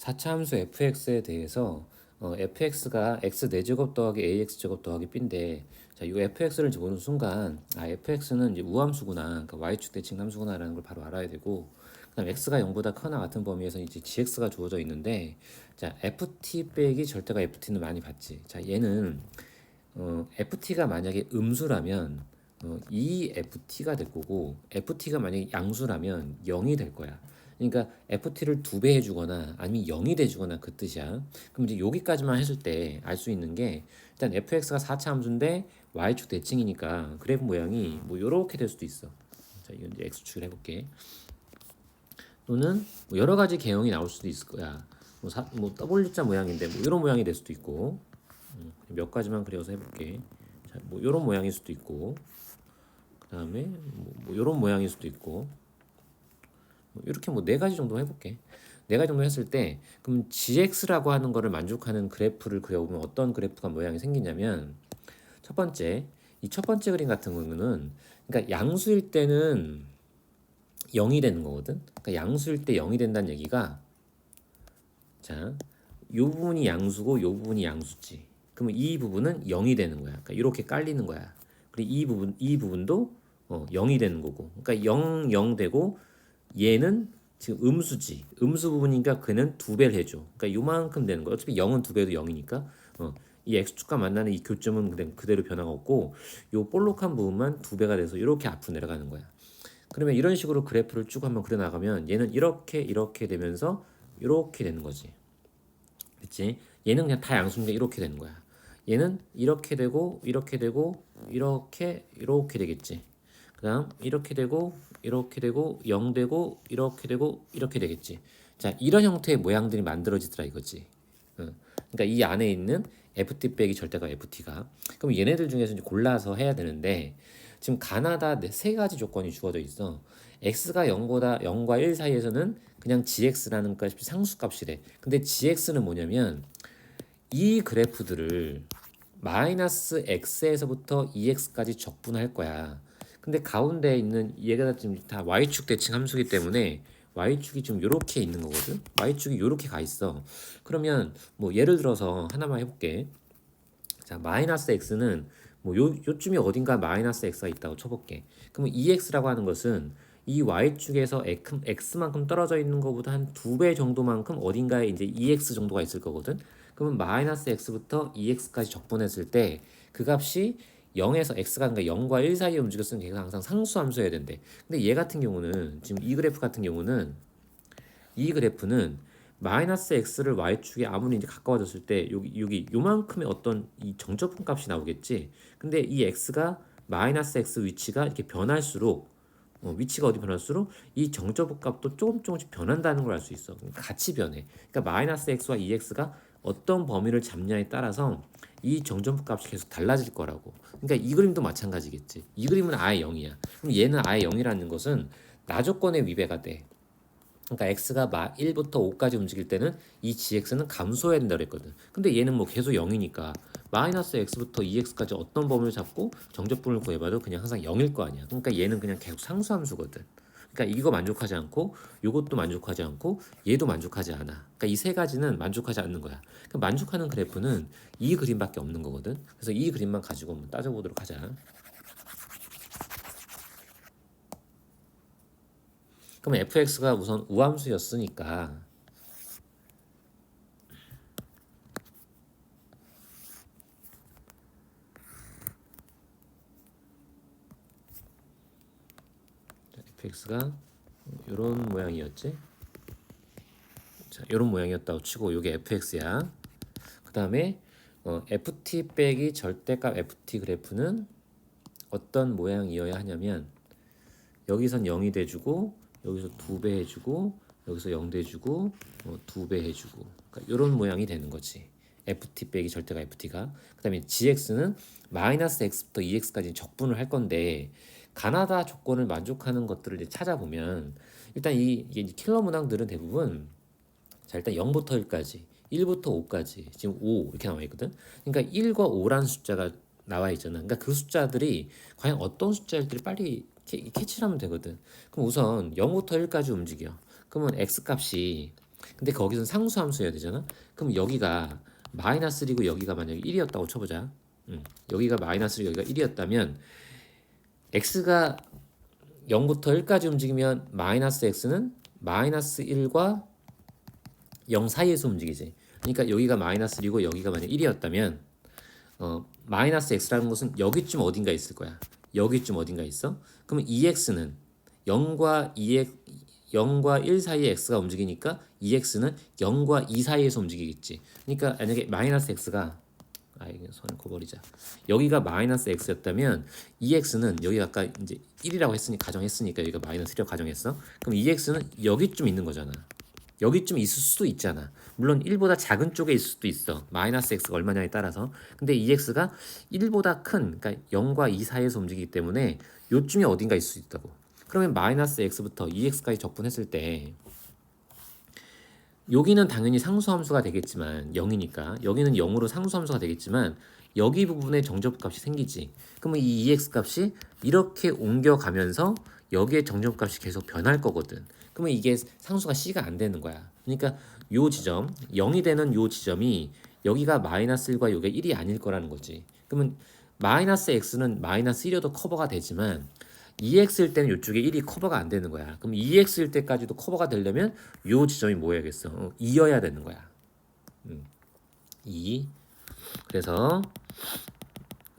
4차 함수 fx에 대해서 fx가 x 4제곱 더하기 ax 제곱 더하기 b인데, 자, 이 fx를 이제 보는 순간 fx는 이제 우함수구나, 그러니까 y축 대칭 함수구나라는 걸 바로 알아야 되고, 그다음 x가 0보다 크거나 같은 범위에서 이제 gx가 주어져 있는데, 자, ft 빼기 절대가 ft는 많이 봤지. 자, 얘는 ft가 만약에 음수라면 이 ft가 될 거고, ft가 만약에 양수라면 0이 될 거야. 그러니까 ft를 2배 해주거나 아니면 0이 돼주거나 그 뜻이야. 그럼 이제 여기까지만 했을 때 알 수 있는 게, 일단 fx가 4차 함수인데 y축 대칭이니까 그래프 모양이 뭐 요렇게 될 수도 있어. 자, 이건 이제 x축을 해볼게. 또는 뭐 여러 가지 개형이 나올 수도 있을 거야. 뭐 W자 모양인데 뭐 이런 모양이 될 수도 있고, 몇 가지만 그려서 해볼게. 자, 뭐 이런 모양일 수도 있고, 그 다음에 뭐 이런 모양일 수도 있고, 뭐 이렇게 뭐 네 가지 정도 해볼게. 네 가지 정도 했을 때, 그럼 GX라고 하는 거를 만족하는 그래프를 그려보면 어떤 그래프가 모양이 생기냐면, 첫 번째, 이 첫 번째 그림 같은 경우는, 그러니까 양수일 때는 0이 되는 거거든. 그러니까 양수일 때 0이 된다는 얘기가, 자, 요 부분이 양수고 요 부분이 양수지. 그러면 이 부분은 0이 되는 거야. 그러니까 이렇게 깔리는 거야. 그리고 이 부분도 0이 되는 거고. 그러니까 0, 0 되고, 얘는 지금 음수지. 음수 부분이니까 그는 2배를 해줘. 그러니까 요만큼 되는 거야. 어차피 0은 2배도 0이니까. 이 x축과 만나는 이 교점은 그대로 변화가 없고, 요 볼록한 부분만 2배가 돼서 이렇게 앞으로 내려가는 거야. 그러면 이런 식으로 그래프를 쭉 한번 그려 나가면 얘는 이렇게 되면서 이렇게 되는 거지. 그치? 얘는 그냥 다 양수인데 이렇게 되는 거야. 얘는 이렇게 되고 이렇게 되고 이렇게 되겠지. 그다음 이렇게 되고 이렇게 되고 0 되고 이렇게 되고 이렇게 되겠지. 자, 이런 형태의 모양들이 만들어지더라 이거지. 그러니까 이 안에 있는 FT 빼기 절대값 FT가, 그럼 얘네들 중에서 이제 골라서 해야 되는데, 지금 가나다 세 가지 조건이 주어져 있어. x가 0과 1 사이에서는 그냥 gx라는 값이 상수값이래. 근데 gx는 뭐냐면 이 그래프들을 마이너스 x에서부터 2x까지 적분할 거야. 근데 가운데 있는 얘가 지금 다 y축 대칭 함수기 때문에 y축이 좀 요렇게 있는 거거든. y축이 요렇게 가 있어. 그러면 뭐 예를 들어서 하나만 해볼게. 자, 마이너스 x는 뭐 요쯤이 어딘가 마이너스 x가 있다고 쳐볼게. 그러면 2x라고 하는 것은 이 y축에서 x만큼 떨어져 있는 것보다 한 2배 정도만큼 어딘가에 이제 2x 정도가 있을 거거든. 그러면 마이너스 x부터 2x까지 적분했을 때 그 값이 0에서 x가, 그러니까 0과 1 사이에 움직였으면 걔가 항상 상수함수여야 된대. 근데 얘 같은 경우는, 지금 이 그래프 같은 경우는, 이 그래프는 마이너스 x를 y축에 아무리 이제 가까워졌을 때 여기 요만큼의 어떤 이 정적분 값이 나오겠지. 근데 이 x가 마이너스 x 위치가 이렇게 변할수록, 위치가 어디 변할수록 이 정적분 값도 조금씩 변한다는 걸 알 수 있어. 그러니까 같이 변해. 그러니까 마이너스 x와 2x가 어떤 범위를 잡냐에 따라서 이 정적분 값이 계속 달라질 거라고. 그러니까 이 그림도 마찬가지겠지. 이 그림은 아예 0이야. 그럼 얘는 아예 0이라는 것은 나조건에 위배가 돼. 그러니까 x가 1부터 5까지 움직일 때는 이 gx는 감소해야 된다고 그랬거든. 근데 얘는 뭐 계속 0이니까 마이너스 x부터 2x까지 어떤 범위를 잡고 정적분을 구해봐도 그냥 항상 0일 거 아니야. 그러니까 얘는 그냥 계속 상수함수거든. 그러니까 이거 만족하지 않고 요것도 만족하지 않고 얘도 만족하지 않아. 그러니까 이 세 가지는 만족하지 않는 거야. 그러니까 만족하는 그래프는 이 그림밖에 없는 거거든. 그래서 이 그림만 가지고 한번 따져보도록 하자. 그럼 fx가 우선 우함수였으니까, fx가 이런 모양이었지. 자, 이런 모양이었다고 치고 이게 fx야. 그 다음에 ft 빼기 절대값 ft 그래프는 어떤 모양이어야 하냐면, 여기선 0이 돼주고 여기서 2배 해주고 여기서 0 돼주고 2배 해주고, 그러니까 이런 모양이 되는 거지. ft 빼기 절대값 ft가. 그 다음에 gx는 마이너스 x부터 2x까지 적분을 할 건데, 가나다 조건을 만족하는 것들을 이제 찾아보면, 일단 이 킬러 문항들은 대부분, 자, 일단 0부터 1까지, 1부터 5까지, 지금 5 이렇게 나와 있거든. 그러니까 1과 5라는 숫자가 나와 있잖아. 그러니까 그 숫자들이 과연 어떤 숫자일지를 빨리 캐치를 하면 되거든. 그럼 우선 0부터 1까지 움직여. 그러면 x 값이 근데 거기서는 상수함수여야 되잖아. 그럼 여기가 마이너스 1이고 여기가 만약에 1이었다고 쳐보자. 여기가 마이너스 1, 여기가 1이었다면 x가 0부터 1까지 움직이면 마이너스 x는 마이너스 1과 0 사이에서 움직이지. 그러니까 여기가 마이너스 1이고 여기가 만약 1이었다면 마이너스 x라는 것은 여기쯤 어딘가 있을 거야. 여기쯤 어딘가 있어. 그러면 2x는 0과 0과 1 사이에 x가 움직이니까 2x는 0과 2 사이에서 움직이겠지. 그러니까 만약에 마이너스 x가 이거 선을 그어버리자. 여기가 마이너스 x였다면 2x는 여기 아까 이제 1이라고 했으니 가정했으니까 여기가 마이너스 1이라고 가정했어. 그럼 2x는 여기쯤 있는 거잖아. 여기쯤 있을 수도 있잖아. 물론 1보다 작은 쪽에 있을 수도 있어. 마이너스 x가 얼마냐에 따라서. 근데 2x가 1보다 큰, 그러니까 0과 2 사이에서 움직이기 때문에 요쯤에 어딘가 있을 수 있다고. 그러면 마이너스 x부터 2x까지 적분했을 때 여기는 당연히 상수함수가 되겠지만 0이니까 여기는 0으로 상수함수가 되겠지만 여기 부분에 정접값이 생기지. 그러면 이 2x 값이 이렇게 옮겨가면서 여기에 정접값이 계속 변할 거거든. 그러면 이게 상수가 c가 안 되는 거야. 그러니까 요 지점 0이 되는 요 지점이 여기가 마이너스 1과 여기가 1이 아닐 거라는 거지. 그러면 마이너스 x는 마이너스 1이어도 커버가 되지만 2x일 때는 이쪽에 1이 커버가 안 되는 거야. 그럼 2x일 때까지도 커버가 되려면 요 지점이 뭐야겠어? 2여야 되는 거야. 2. 그래서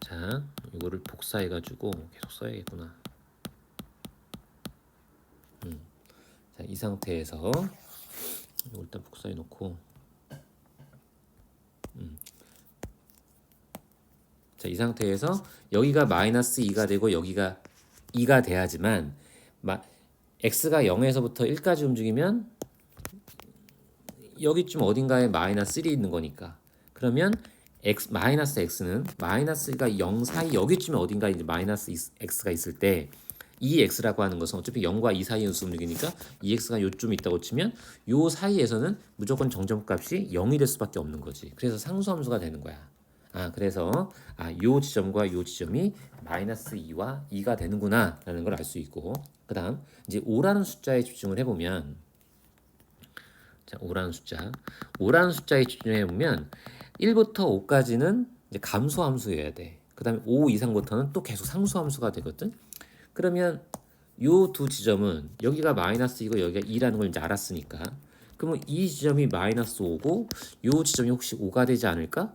자, 이거를 복사해 가지고 계속 써야겠구나. 자, 이 상태에서 이거 일단 복사해 놓고 자, 이 상태에서 여기가 마이너스 2가 되고 여기가 2가 돼야지만 x가 0에서부터 1까지 움직이면 여기쯤 어딘가에 마이너스 1이 있는 거니까 그러면 마이너스 x는 마이너스가 0 사이 여기쯤에 어딘가에 이제 마이너스 x가 있을 때 이 x라고 하는 것은 어차피 0과 2 사이에서 움직이니까 이 x가 요쯤 있다고 치면 요 사이에서는 무조건 정점값이 0이 될 수밖에 없는 거지. 그래서 상수함수가 되는 거야. 그래서 요 지점과 요 지점이 마이너스 2와 2가 되는구나 라는 걸 알 수 있고 그 다음 이제 5라는 숫자에 집중을 해보면 자 5라는 숫자에 집중해보면 1부터 5까지는 이제 감소함수여야 돼. 그 다음에 5 이상부터는 또 계속 상수함수가 되거든. 그러면 요 두 지점은 여기가 마이너스 2고 여기가 2라는 걸 이제 알았으니까 그러면 이 지점이 마이너스 5고 요 지점이 혹시 5가 되지 않을까?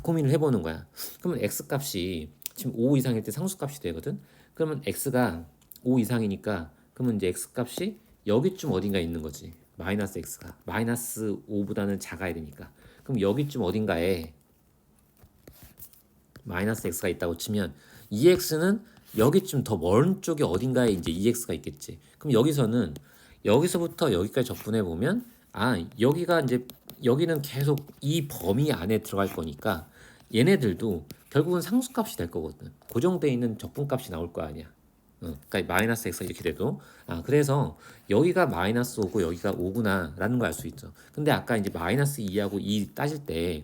고민을 해보는 거야. 그러면 x 값이 지금 5 이상일 때 상수값이 되거든. 그러면 x가 5 이상이니까 그러면 이제 x 값이 여기쯤 어딘가 있는 거지. 마이너스 x가 마이너스 5보다는 작아야 되니까. 그럼 여기쯤 어딘가에 마이너스 x가 있다고 치면 2x는 여기쯤 더 먼 쪽에 어딘가에 이제 2x가 있겠지. 그럼 여기서부터 여기까지 적분해 보면 여기가 이제 여기는 계속 이 범위 안에 들어갈 거니까 얘네들도 결국은 상수값이 될 거거든. 고정돼 있는 적분값이 나올 거 아니야. 그러니까 마이너스 x가 이렇게 돼도 그래서 여기가 마이너스 5고 여기가 5구나 라는 걸 알 수 있죠. 근데 아까 이제 마이너스 2하고 2 따질 때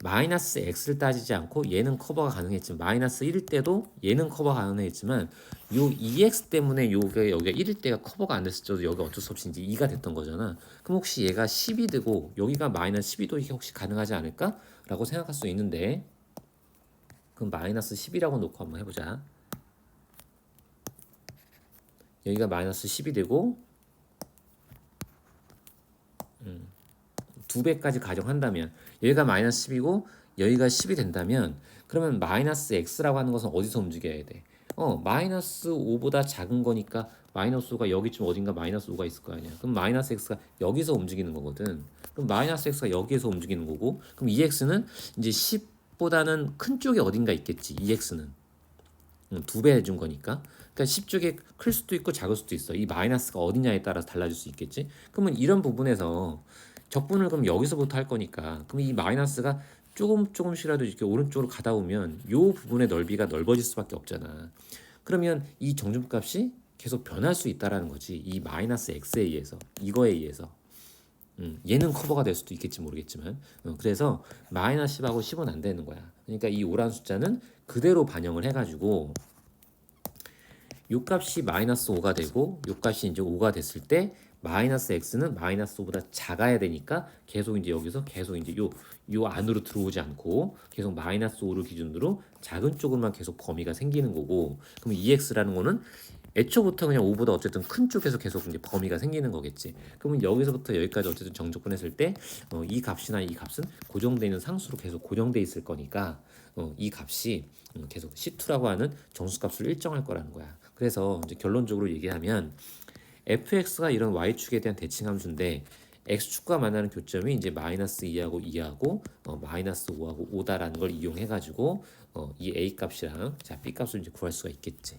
마이너스 x를 따지지 않고 얘는 커버가 가능했지만 마이너스 1일 때도 얘는 커버가 가능했지만 요 2x 때문에 여기가 1일 때가 커버가 안 됐을 때도 여기 어쩔 수 없이 이제 2가 됐던 거잖아. 그럼 혹시 얘가 10이 되고 여기가 마이너스 12도 이게 혹시 가능하지 않을까? 라고 생각할 수 있는데 그럼 마이너스 10이라고 놓고 한번 해보자. 여기가 마이너스 10이 되고 2배까지 가정한다면 여기가 마이너스 10이고 여기가 10이 된다면 그러면 마이너스 x라고 하는 것은 어디서 움직여야 돼? 마이너스 5보다 작은 거니까 마이너스 5가 여기쯤 어딘가 마이너스 5가 있을 거 아니야. 그럼 마이너스 x가 여기서 움직이는 거거든. 그럼 마이너스 x가 여기에서 움직이는 거고 그럼 2x는 이제 10보다는 큰 쪽에 어딘가 있겠지. 2x는 2배 해준 거니까. 그러니까 10쪽에 클 수도 있고 작을 수도 있어. 이 마이너스가 어디냐에 따라서 달라질 수 있겠지. 그러면 이런 부분에서 적분을 그럼 여기서부터 할 거니까 그럼 이 마이너스가 조금씩이라도 이렇게 오른쪽으로 가다 보면 요 부분의 넓이가 넓어질 수밖에 없잖아. 그러면 이 정점값이 계속 변할 수 있다라는 거지. 이 마이너스 x에 의해서 이거에 의해서 얘는 커버가 될 수도 있겠지 모르겠지만 그래서 마이너스 10하고 10은 안 되는 거야. 그러니까 이 오란 숫자는 그대로 반영을 해가지고 요 값이 마이너스 5가 되고 요 값이 이제 5가 됐을 때 마이너스 x는 마이너스 5보다 작아야 되니까 계속 이제 여기서 계속 이제 요 안으로 들어오지 않고 계속 마이너스 5를 기준으로 작은 쪽으로만 계속 범위가 생기는 거고, 그럼 2x라는 거는 애초부터 그냥 5보다 어쨌든 큰 쪽에서 계속 이제 범위가 생기는 거겠지. 그러면 여기서부터 여기까지 어쨌든 정적분했을 때 이 값이나 이 값은 고정되어 있는 상수로 계속 고정돼 있을 거니까 이 값이 계속 C2라고 하는 정수값을 일정할 거라는 거야. 그래서 이제 결론적으로 얘기하면 fx가 이런 y축에 대한 대칭함수인데 x축과 만나는 교점이 이제 마이너스 2하고 2하고 마이너스 5하고 5다라는 걸 이용해 가지고 이 a 값이랑 자 b 값을 이제 구할 수가 있겠지.